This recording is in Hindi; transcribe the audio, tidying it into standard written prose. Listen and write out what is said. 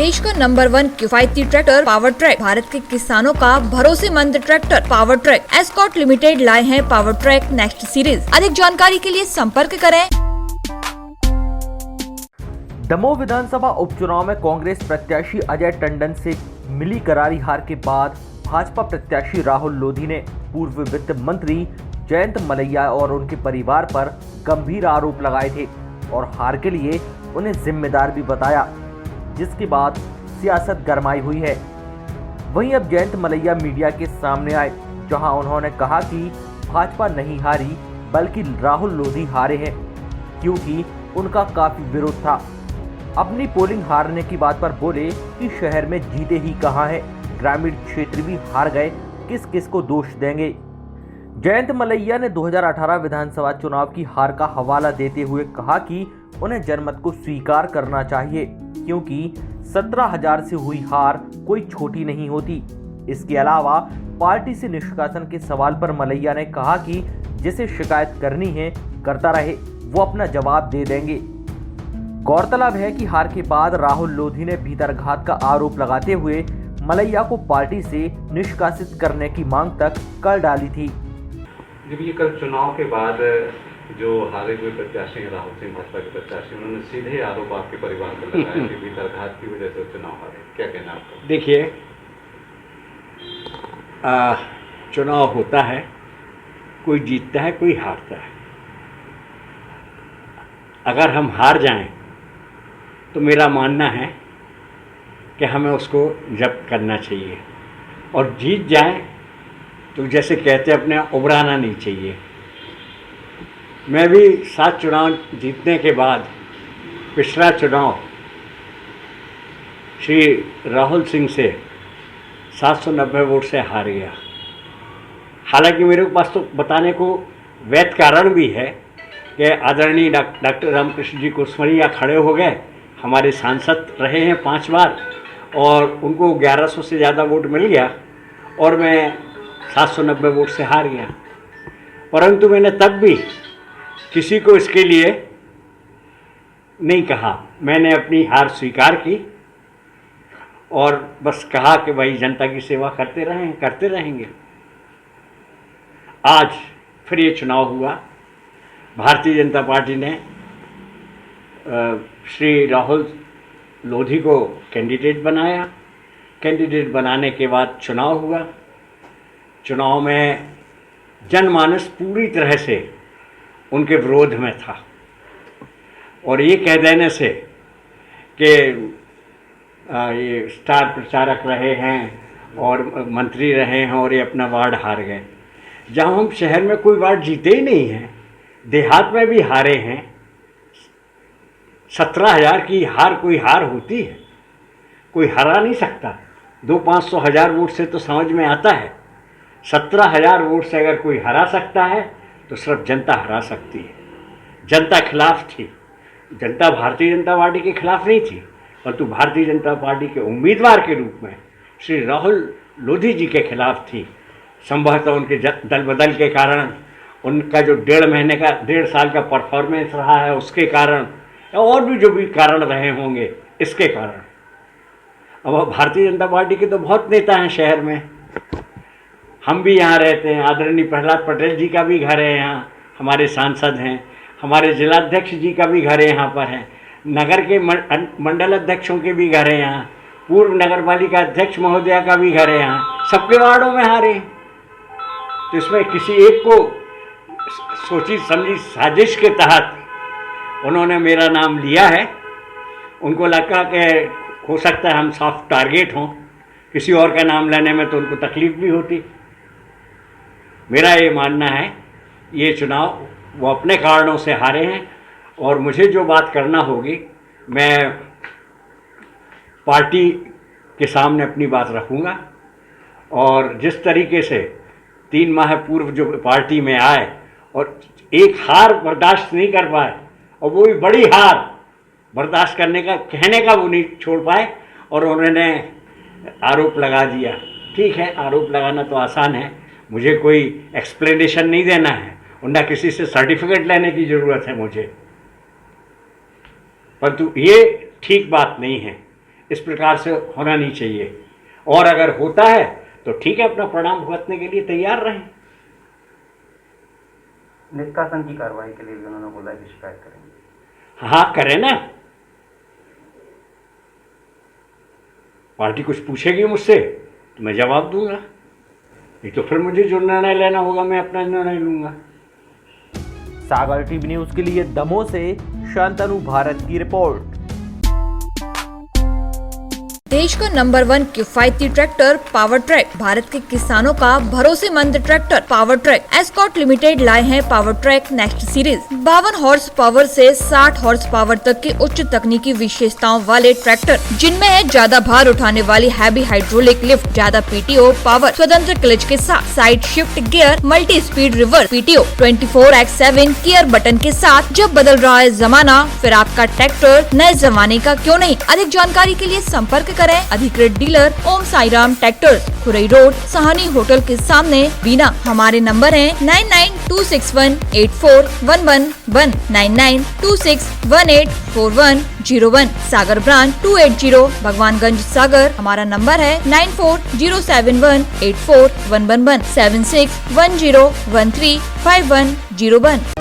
देश का नंबर 1 किफायती ट्रैक्टर पावर ट्रैक, भारत के किसानों का भरोसेमंद tractor power track escort limited लाए हैं पावर ट्रैक नेक्स्ट सीरीज। अधिक जानकारी के लिए संपर्क करें। दमोह विधानसभा उपचुनाव में कांग्रेस प्रत्याशी अजय टंडन से मिली करारी हार के बाद भाजपा प्रत्याशी राहुल लोधी ने पूर्व वित्त मंत्री जयंत मलैया और उनके परिवार पर गंभीर आरोप लगाए थे और हार के लिए उन्हें जिम्मेदार भी बताया, जिसके बाद सियासत गरमाई हुई है। वहीं अब जयंत मलैया मीडिया के सामने आए, जहां उन्होंने कहा कि भाजपा नहीं हारी बल्कि राहुल लोधी हारे हैं, क्योंकि उनका काफी विरोध था। अपनी पोलिंग हारने की बात पर बोले कि शहर में जीते ही कहां है, ग्रामीण क्षेत्र भी हार गए, किस किस को दोष देंगे। जयंत मलैया ने 2018 विधानसभा चुनाव की हार का हवाला देते हुए कहा कि उन्हें जनमत को स्वीकार करना चाहिए, क्योंकि 17,000 से हुई हार कोई छोटी नहीं होती। इसके अलावा पार्टी से निष्कासन के सवाल पर मलैया ने कहा कि जिसे शिकायत करनी है करता रहे, वो अपना जवाब दे देंगे। गौरतलब है कि हार के बाद राहुल लोधी ने भीतरघात का आरोप लगाते हुए मलैया को पार्टी से निष्कासित करने की मांग तक कर डाली थी। जब ये कल चुनाव के बाद जो हारे हुए प्रत्याशी हैं राहुल सिंह भाजपा के प्रत्याशी, उन्होंने सीधे आरोप आपके परिवार पर लगाया कि भीतरघात की वजह से चुनाव हारे, क्या कहना आपका? देखिए, चुनाव होता है, कोई जीतता है कोई हारता है। अगर हम हार जाएं तो मेरा मानना है कि हमें उसको जब्त करना चाहिए, और जीत जाएं तो जैसे कहते हैं अपने उबराना नहीं चाहिए। मैं भी 7 चुनाव जीतने के बाद पिछला चुनाव श्री राहुल सिंह से 790 वोट से हार गया। हालांकि मेरे पास तो बताने को वैध कारण भी है कि आदरणीय डॉक्टर रामकृष्ण जी कुसमरिया खड़े हो गए, हमारे सांसद रहे हैं 5 बार, और उनको 1100 से ज़्यादा वोट मिल गया और मैं 790 वोट से हार गया। परंतु मैंने तब भी किसी को इसके लिए नहीं कहा, मैंने अपनी हार स्वीकार की और बस कहा कि भाई जनता की सेवा करते रहेंगे। आज फिर ये चुनाव हुआ, भारतीय जनता पार्टी ने श्री राहुल लोधी को कैंडिडेट बनाया। कैंडिडेट बनाने के बाद चुनाव हुआ। चुनाव में जनमानस पूरी तरह से उनके विरोध में था, और ये कह देने से कि ये स्टार प्रचारक रहे हैं और मंत्री रहे हैं और ये अपना वार्ड हार गए, जहाँ हम शहर में कोई वार्ड जीते ही नहीं हैं, देहात में भी हारे हैं। 17,000 की हार कोई हार होती है? कोई हरा नहीं सकता। 200-500 हज़ार वोट से तो समझ में आता है। 17,000 वोट से अगर कोई हरा सकता है तो सिर्फ जनता हरा सकती है। जनता खिलाफ थी, जनता भारतीय जनता पार्टी के खिलाफ नहीं थी, परंतु भारतीय जनता पार्टी के उम्मीदवार के रूप में श्री राहुल लोधी जी के खिलाफ थी। संभवतः उनके दल बदल के कारण, उनका जो 1.5 साल का परफॉर्मेंस रहा है उसके कारण, और भी जो भी कारण रहे होंगे इसके कारण। अब भारतीय जनता पार्टी के तो बहुत नेता हैं शहर में, हम भी यहाँ रहते हैं, आदरणीय प्रहलाद पटेल जी का भी घर है यहाँ, हमारे सांसद हैं, हमारे जिलाध्यक्ष जी का भी घर है यहाँ पर है, नगर के मंडल अध्यक्षों के भी घर है यहाँ, पूर्व नगर पालिका अध्यक्ष महोदया का भी घर है यहाँ, सबके वार्डों में हारे। तो इसमें किसी एक को सोची समझी साजिश के तहत उन्होंने मेरा नाम लिया है। उनको लगा कि हो सकता है हम सॉफ्ट टारगेट हों, किसी और का नाम लेने में तो उनको तकलीफ भी होती। मेरा ये मानना है ये चुनाव वो अपने कारणों से हारे हैं, और मुझे जो बात करना होगी मैं पार्टी के सामने अपनी बात रखूँगा। और जिस तरीके से 3 माह पूर्व जो पार्टी में आए और एक हार बर्दाश्त नहीं कर पाए, और वो भी बड़ी हार बर्दाश्त करने का, कहने का वो नहीं छोड़ पाए, और उन्होंने आरोप लगा दिया। ठीक है, आरोप लगाना तो आसान है, मुझे कोई एक्सप्लेनेशन नहीं देना है, और ना किसी से सर्टिफिकेट लेने की ज़रूरत है मुझे। परंतु ये ठीक बात नहीं है। इस प्रकार से होना नहीं चाहिए। और अगर होता है तो ठीक है, अपना परिणाम भुगतने के लिए तैयार रहें। निष्कासन की कार्रवाई के लिए भी उन्होंने बोला है कि शिकायत करेंगे। हाँ करें ना, पार्टी कुछ पूछेगी मुझसे तो मैं जवाब दूंगा, नहीं तो फिर मुझे जो निर्णय लेना होगा मैं अपना निर्णय लूंगा। सागर टीवी न्यूज के लिए दमोह से शांतनु भारत की रिपोर्ट। देश का नंबर 1 किफायती ट्रैक्टर पावर ट्रैक, भारत के किसानों का भरोसेमंद tractor power track escort limited लाए हैं power track next series. 52 horse power से 60 हॉर्स पावर तक की उच्च तकनीकी विशेषताओं वाले ट्रैक्टर, जिनमें है ज्यादा भार उठाने वाली हैवी हाइड्रोलिक लिफ्ट, ज्यादा पीटीओ पावर, स्वतंत्र क्लच के साथ side shift gear, multi speed reverse PTO, 24/7 gear button के साथ। जब बदल रहा है जमाना, फिर आपका ट्रैक्टर नए जमाने का क्यों नहीं। अधिक जानकारी के लिए संपर्क करें अधिकृत dealer Om Sairam tractors, Khurai road, Sahani hotel के सामने, बीना। हमारे नंबर है 9926184111, 9926184101। सागर ब्रांच 280 भगवानगंज सागर। हमारा नंबर है 9407184111, 7610135101।